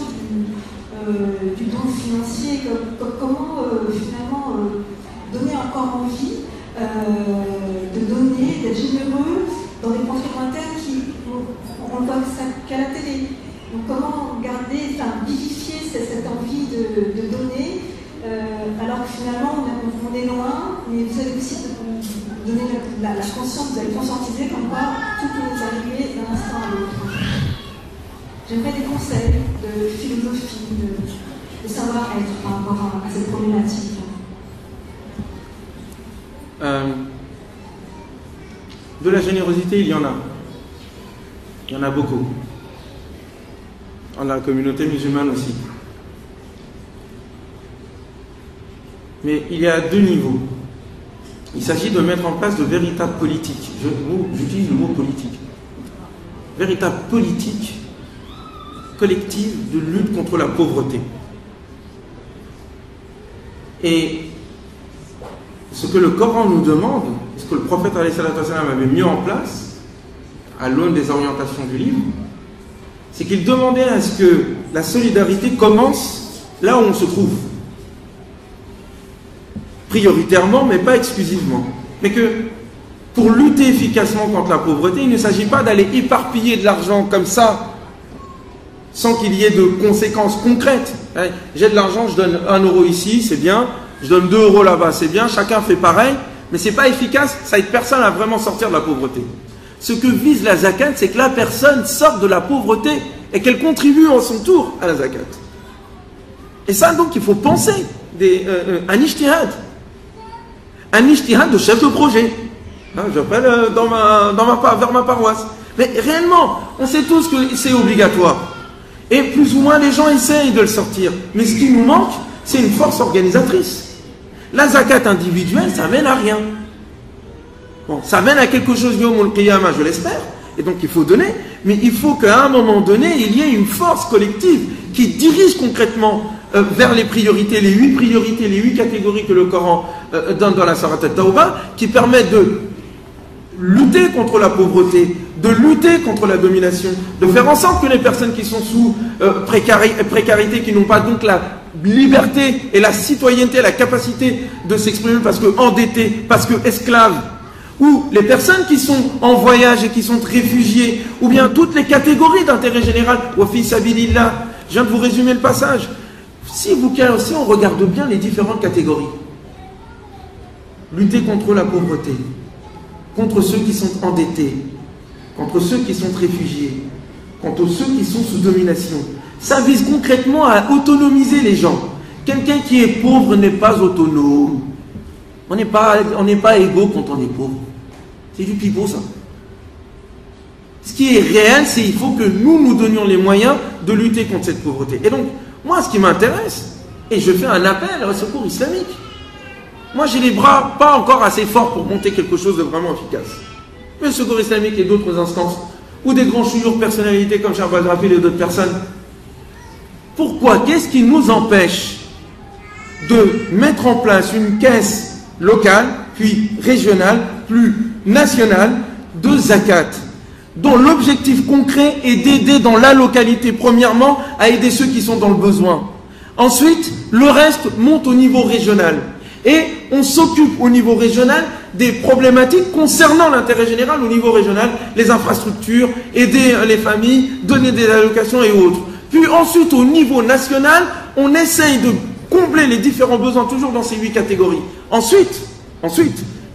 Speaker 1: du don financier? Comment finalement donner encore envie de donner, d'être généreux dans des contrées lointaines qui, on ne voit qu'à la télé. Donc comment garder, vivifier cette envie de donner alors que finalement on est loin, mais vous avez aussi donner la conscience, vous allez conscientiser comme quoi tout peut nous arriver d'un instant à l'autre. J'aimerais des conseils de philosophie, de savoir-être par rapport à cette problématique.
Speaker 3: De la générosité, il y en a. Il y en a beaucoup. Dans la communauté musulmane aussi. Mais il y a deux niveaux. Il s'agit de mettre en place de véritables politiques. J'utilise le mot politique. Véritable politique collective de lutte contre la pauvreté. Et ce que le Coran nous demande, ce que le prophète avait mis en place, à l'aune des orientations du livre, c'est qu'il demandait à ce que la solidarité commence là où on se trouve. prioritairement, mais pas exclusivement. Mais que pour lutter efficacement contre la pauvreté, il ne s'agit pas d'aller éparpiller de l'argent comme ça, sans qu'il y ait de conséquences concrètes. J'ai de l'argent, je donne 1 euro ici, c'est bien, je donne 2 euros là-bas, c'est bien, chacun fait pareil, mais c'est pas efficace, ça aide personne à vraiment sortir de la pauvreté. Ce que vise la zakat, c'est que la personne sorte de la pauvreté et qu'elle contribue en son tour à la zakat. Et ça, donc, il faut penser un ijtihad. Un ijtihad de chef de projet. J'appelle vers ma paroisse. Mais réellement, on sait tous que c'est obligatoire. Et plus ou moins, les gens essayent de le sortir. Mais ce qui nous manque, c'est une force organisatrice. La zakat individuelle, ça mène à rien. Bon, ça mène à quelque chose, Yawmul Qiyamah, je l'espère. Et donc, il faut donner. Mais il faut qu'à un moment donné, il y ait une force collective qui dirige concrètement vers les priorités, les 8 catégories que le Coran donne dans la Sourate At-Tawbah, qui permettent de lutter contre la pauvreté, de lutter contre la domination, de faire en sorte que les personnes qui sont sous précarité, qui n'ont pas donc la liberté et la citoyenneté, la capacité de s'exprimer parce que endettés, parce que esclaves, ou les personnes qui sont en voyage et qui sont réfugiés, ou bien toutes les catégories d'intérêt général, wa fi sabilillah. Je viens de vous résumer le passage. Si on regarde bien les différentes catégories, lutter contre la pauvreté, contre ceux qui sont endettés, contre ceux qui sont réfugiés, contre ceux qui sont sous domination, ça vise concrètement à autonomiser les gens. Quelqu'un qui est pauvre n'est pas autonome. On n'est pas égaux quand on est pauvre. C'est du pipeau, ça. Ce qui est réel, c'est qu'il faut que nous donnions les moyens de lutter contre cette pauvreté. Et donc, moi, ce qui m'intéresse, et je fais un appel au secours islamique. Moi, j'ai les bras pas encore assez forts pour monter quelque chose de vraiment efficace. Mais le secours islamique et d'autres instances, ou des grands chouyours personnalités comme Cheikh Badrafil et d'autres personnes. Pourquoi? Qu'est-ce qui nous empêche de mettre en place une caisse locale, puis régionale, puis nationale, de zakat, dont l'objectif concret est d'aider dans la localité, premièrement, à aider ceux qui sont dans le besoin. Ensuite, le reste monte au niveau régional. Et on s'occupe au niveau régional des problématiques concernant l'intérêt général au niveau régional, les infrastructures, aider les familles, donner des allocations et autres. Puis ensuite, au niveau national, on essaye de combler les différents besoins, toujours dans ces 8 catégories. Ensuite,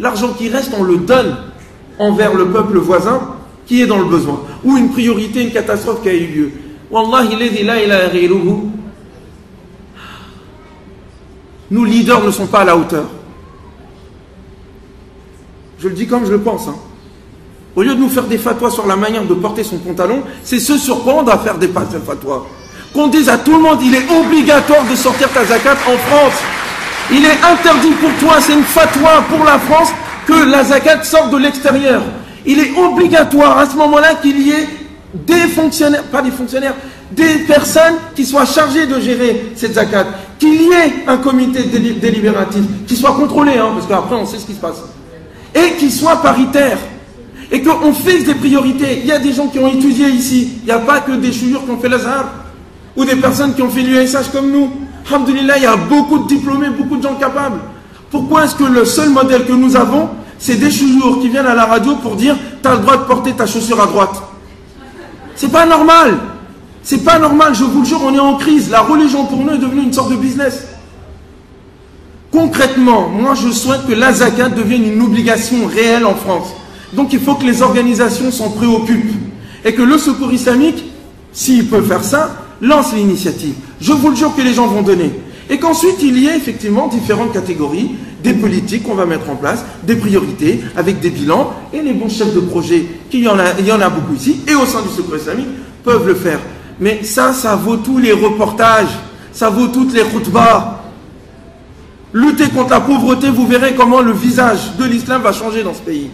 Speaker 3: l'argent qui reste, on le donne envers le peuple voisin qui est dans le besoin. Ou une priorité, une catastrophe qui a eu lieu. Wallahi la ilaha ghayruhu. Nos leaders ne sont pas à la hauteur. Je le dis comme je le pense. Au lieu de nous faire des fatwas sur la manière de porter son pantalon, c'est ce sur quoi on doit faire des fatwas. Qu'on dise à tout le monde, il est obligatoire de sortir ta zakat en France. Il est interdit pour toi, c'est une fatwa pour la France, que la zakat sorte de l'extérieur. Il est obligatoire à ce moment-là qu'il y ait des fonctionnaires, pas des fonctionnaires, des personnes qui soient chargées de gérer cette zakat, qu'il y ait un comité délibératif, qui soit contrôlé, parce qu'après on sait ce qui se passe, et qui soit paritaire, et qu'on fixe des priorités. Il y a des gens qui ont étudié ici, il n'y a pas que des chouyours qui ont fait l'Azhar, ou des personnes qui ont fait l'USH comme nous. Alhamdulillah, il y a beaucoup de diplômés, beaucoup de gens capables. Pourquoi est-ce que le seul modèle que nous avons, c'est des chouyours qui viennent à la radio pour dire « tu as le droit de porter ta chaussure à droite ». C'est pas normal. C'est pas normal, je vous le jure, on est en crise. La religion pour nous est devenue une sorte de business. Concrètement, moi je souhaite que la zakat devienne une obligation réelle en France. Donc il faut que les organisations s'en préoccupent. Et que le secours islamique, s'il peut faire ça, lance l'initiative. Je vous le jure que les gens vont donner. Et qu'ensuite il y ait effectivement différentes catégories, des politiques qu'on va mettre en place, des priorités, avec des bilans, et les bons chefs de projet, il y en a beaucoup ici, et au sein du secours islamique, peuvent le faire. Mais ça vaut tous les reportages, ça vaut toutes les khutbahs. Lutter contre la pauvreté, vous verrez comment le visage de l'islam va changer dans ce pays.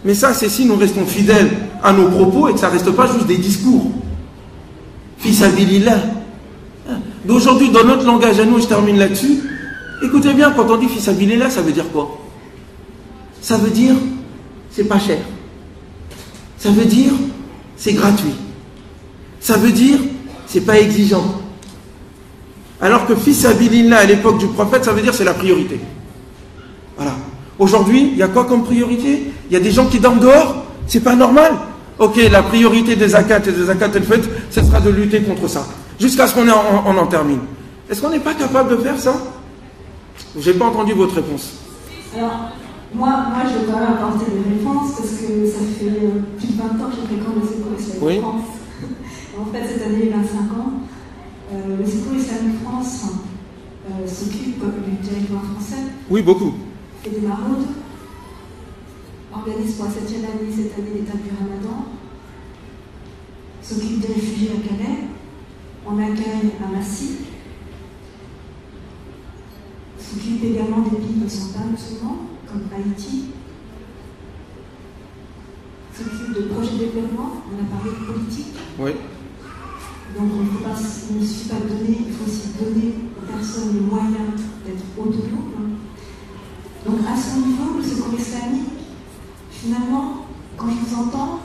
Speaker 3: Mais ça, c'est si nous restons fidèles à nos propos et que ça ne reste pas juste des discours. Fils abilillah. D'aujourd'hui, dans notre langage à nous, je termine là-dessus. Écoutez bien, quand on dit fils abilillah, ça veut dire quoi? Ça veut dire, c'est pas cher. Ça veut dire, c'est gratuit. Ça veut dire, c'est pas exigeant. Alors que fils abilillah à l'époque du prophète, ça veut dire c'est la priorité. Voilà. Aujourd'hui, il y a quoi comme priorité? Il y a des gens qui dorment dehors, c'est pas normal. Ok, la priorité des zakat et des zakat al-fitr, ce sera de lutter contre ça, jusqu'à ce qu'on en termine. Est-ce qu'on n'est pas capable de faire ça? J'ai pas entendu votre réponse.
Speaker 1: Alors, moi je vais quand même apporter des réponses, parce que ça fait plus de 20 ans que je fréquente le Secours Islamique France. En fait, cette année, 25 ans, le Secours Islamique France s'occupe du territoire français.
Speaker 3: Oui, beaucoup.
Speaker 1: Fait des maraudes, organise pour la 7e année cette année l'étape du Ramadan, s'occupe des réfugiés à Calais, on accueille à Massy, s'occupe également des pays qui ne sont pas musulmans, comme Haïti, s'occupe de projets de développement, on a parlé de politique.
Speaker 3: Oui.
Speaker 1: Donc il ne suffit pas de donner, il faut aussi donner aux personnes les moyens d'être autonomes. Donc à ce niveau, le Secours islamique, finalement, quand je vous entends,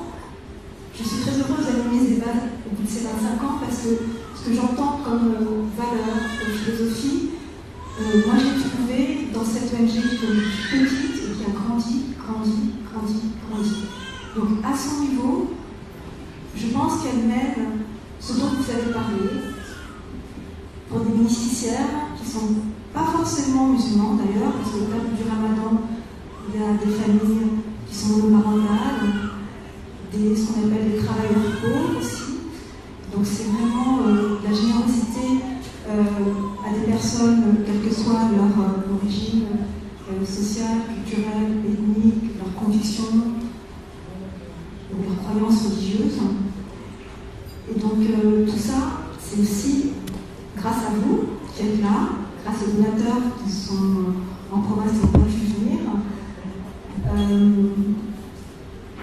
Speaker 1: je suis très heureuse d'animer ce débat au bout de ces 25 ans, parce que ce que j'entends comme valeur, comme philosophie, moi j'ai trouvé dans cette ONG qui est petite et qui a grandi. Donc à son niveau, je pense qu'elle mène ce dont vous avez parlé, pour des bénéficiaires qui ne sont pas forcément musulmans d'ailleurs, parce qu'au cadre du Ramadan, il y a des familles qui sont monoparentales, ce qu'on appelle des travailleurs pauvres aussi. Donc c'est vraiment la générosité à des personnes, quelle que soit leur origine sociale, culturelle, ethnique, leurs convictions ou leurs croyances religieuses. Et donc tout ça, c'est aussi grâce à vous qui êtes là, grâce aux donateurs qui sont en province et qui ont pu venir.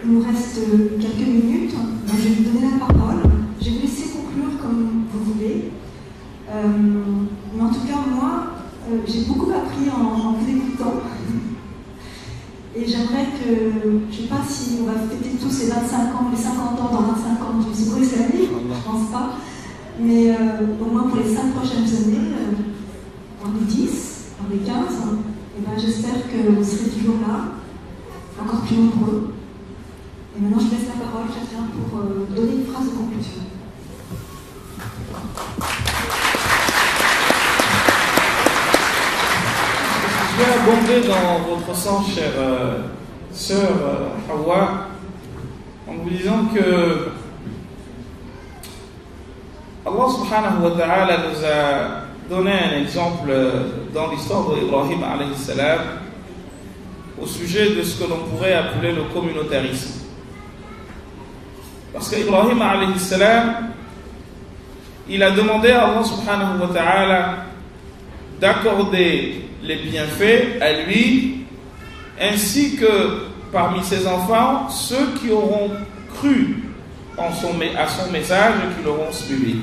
Speaker 1: Il nous reste quelques minutes, donc je vais vous donner la parole. Je vais vous laisser conclure comme vous voulez. Mais en tout cas, moi, j'ai beaucoup appris en vous écoutant. Et j'aimerais que, je ne sais pas si on va fêter tous ces 25 ans, les 50 ans dans 25 ans du Secours islamique, je ne pense pas. Mais au moins pour les 5 prochaines années, dans les 10, dans les 15, et ben j'espère que vous serez toujours là, encore plus nombreux. Et maintenant, je laisse la parole à chacun pour donner une phrase de conclusion.
Speaker 2: Je vais abonder dans votre sens, chère sœur Hawa, en vous disant que Allah subhanahu wa ta'ala nous a donné un exemple dans l'histoire d'Ibrahim alayhi salam au sujet de ce que l'on pourrait appeler le communautarisme. Parce qu'Ibrahim alayhi salam, il a demandé à Allah subhanahu wa ta'ala d'accorder les bienfaits à lui, ainsi que parmi ses enfants, ceux qui auront cru à son message et qui l'auront suivi.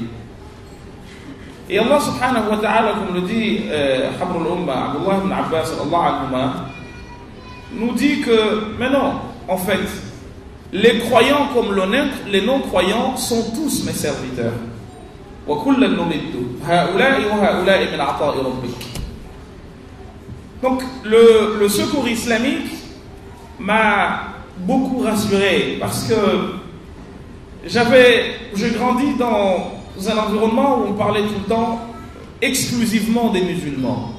Speaker 2: Et Allah subhanahu wa ta'ala, comme le dit Habrul Ummah, Abdullah ibn Abbas, nous dit que, mais non, en fait, les croyants comme les non-croyants sont tous mes serviteurs. Donc le secours islamique m'a beaucoup rassuré, parce que j'ai grandi dans un environnement où on parlait tout le temps exclusivement des musulmans.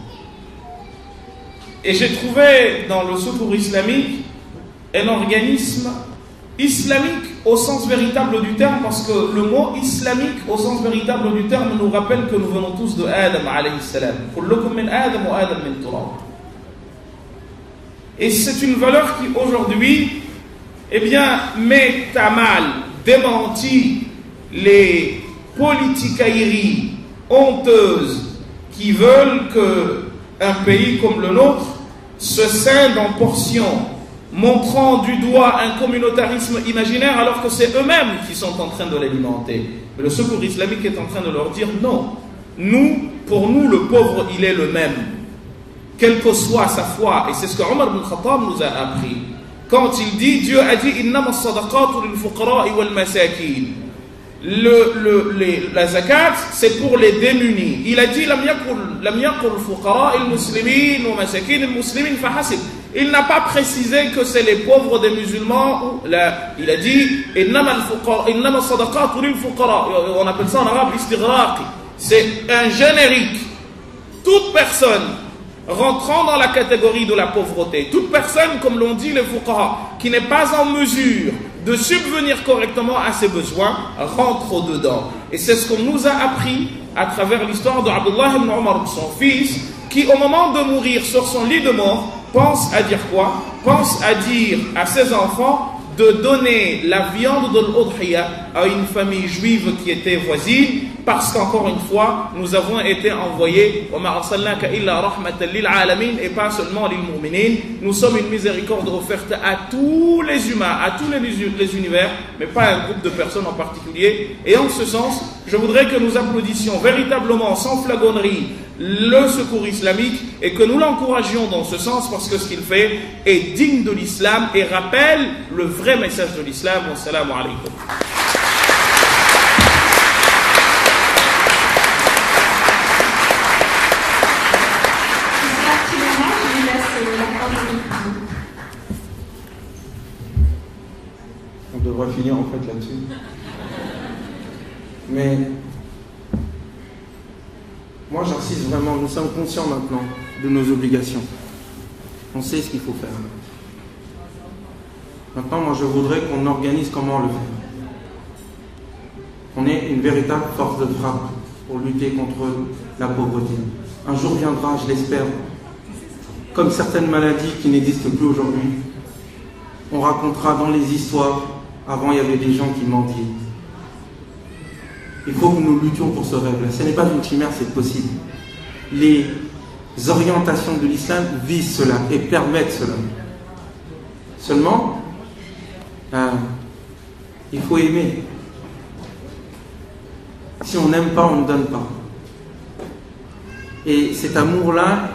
Speaker 2: Et j'ai trouvé dans le secours islamique un organisme islamique au sens véritable du terme, parce que le mot islamique au sens véritable du terme nous rappelle que nous venons tous de Adam alayhi salam. Kullukum min Adam wa Adam min turab. Et c'est une valeur qui aujourd'hui, eh bien, met à mal, démentit les politicailleries honteuses qui veulent qu'un pays comme le nôtre se scinde en portions, montrant du doigt un communautarisme imaginaire, alors que c'est eux-mêmes qui sont en train de l'alimenter. Mais le secours islamique est en train de leur dire non. Pour nous, le pauvre, il est le même, quelle que soit sa foi. Et c'est ce que Omar ibn Khattab nous a appris. Quand il dit, Dieu a dit, Innama as-sadaqatu lil fuqara'i wal masakin. la zakat, c'est pour les démunis. Il a dit il n'a pas précisé que c'est les pauvres des musulmans. Il a dit on appelle ça en arabe istighraqi. C'est un générique. Toute personne rentrant dans la catégorie de la pauvreté, toute personne, comme l'ont dit les fuqaha, qui n'est pas en mesure de subvenir correctement à ses besoins, rentre dedans. Et c'est ce qu'on nous a appris à travers l'histoire de Abdullah ibn Omar, son fils, qui au moment de mourir sur son lit de mort, pense à dire quoi? Pense à dire à ses enfants de donner la viande de l'udhiyah à une famille juive qui était voisine, parce qu'encore une fois, nous avons été envoyés et pas seulement lil mu'minin. Nous sommes une miséricorde offerte à tous les humains, à tous les univers, mais pas à un groupe de personnes en particulier. Et en ce sens, je voudrais que nous applaudissions véritablement, sans flagornerie, le secours islamique et que nous l'encouragions dans ce sens, parce que ce qu'il fait est digne de l'islam et rappelle le vrai message de l'islam. Wassalamu alaikum.
Speaker 3: On devrait finir en fait là-dessus. Mais moi j'insiste vraiment, nous sommes conscients maintenant de nos obligations. On sait ce qu'il faut faire. Maintenant, moi je voudrais qu'on organise comment le faire. On ait une véritable force de frappe pour lutter contre la pauvreté. Un jour viendra, je l'espère, comme certaines maladies qui n'existent plus aujourd'hui. On racontera dans les histoires, avant il y avait des gens qui mentiaient. Il faut que nous luttions pour ce rêve-là. Ce n'est pas une chimère, c'est possible. Les orientations de l'islam visent cela et permettent cela. Seulement, il faut aimer. Si on n'aime pas, on ne donne pas. Et cet amour-là,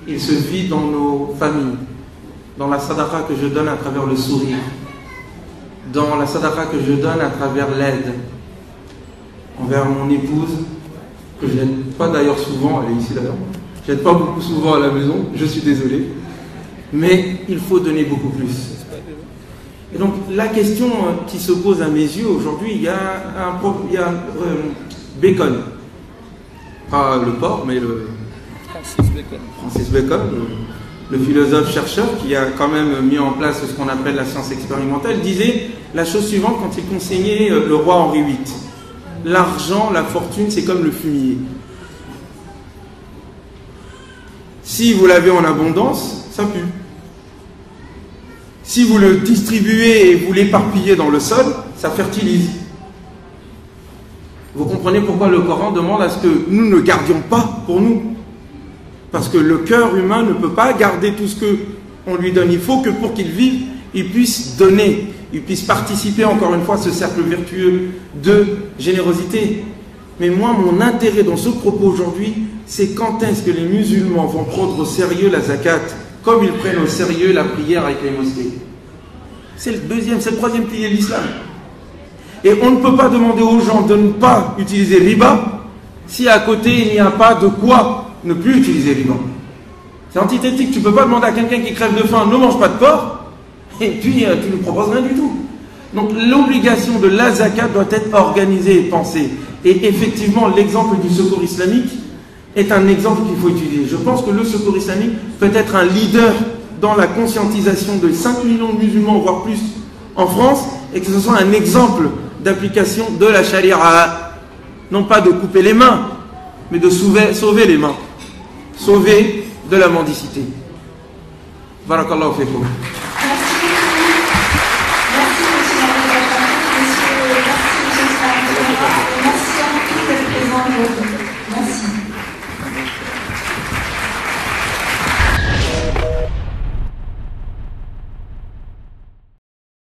Speaker 3: il se vit dans nos familles, dans la sadaqa que je donne à travers le sourire, dans la sadaqa que je donne à travers l'aide envers mon épouse, que je n'aide pas d'ailleurs souvent, elle est ici d'ailleurs, je n'aide pas beaucoup souvent à la maison, je suis désolé, mais il faut donner beaucoup plus. Et donc la question qui se pose à mes yeux aujourd'hui, il y a Bacon, pas le porc, mais Francis Bacon, le philosophe-chercheur qui a quand même mis en place ce qu'on appelle la science expérimentale, disait la chose suivante quand il conseillait le roi Henri VIII. L'argent, la fortune, c'est comme le fumier. Si vous l'avez en abondance, ça pue. Si vous le distribuez et vous l'éparpillez dans le sol, ça fertilise. Vous comprenez pourquoi le Coran demande à ce que nous ne gardions pas pour nous. Parce que le cœur humain ne peut pas garder tout ce qu'on lui donne. Il faut que pour qu'il vive, il puisse donner, il puisse participer encore une fois à ce cercle vertueux de générosité. Mais moi, mon intérêt dans ce propos aujourd'hui, c'est quand est-ce que les musulmans vont prendre au sérieux la zakat, comme ils prennent au sérieux la prière avec les mosquées. C'est le troisième pilier de l'islam. Et on ne peut pas demander aux gens de ne pas utiliser riba si à côté il n'y a pas de quoi ne plus utiliser riba. C'est antithétique. Tu ne peux pas demander à quelqu'un qui crève de faim ne mange pas de porc et puis tu ne proposes rien du tout. Donc l'obligation de la zakat doit être organisée et pensée. Et effectivement, l'exemple du secours islamique est un exemple qu'il faut utiliser. Je pense que le secours islamique peut être un leader dans la conscientisation de 5 millions de musulmans, voire plus, en France, et que ce soit un exemple d'application de la charia. Non pas de couper les mains, mais de sauver les mains. Sauver de la mendicité. Barakallahu fikum.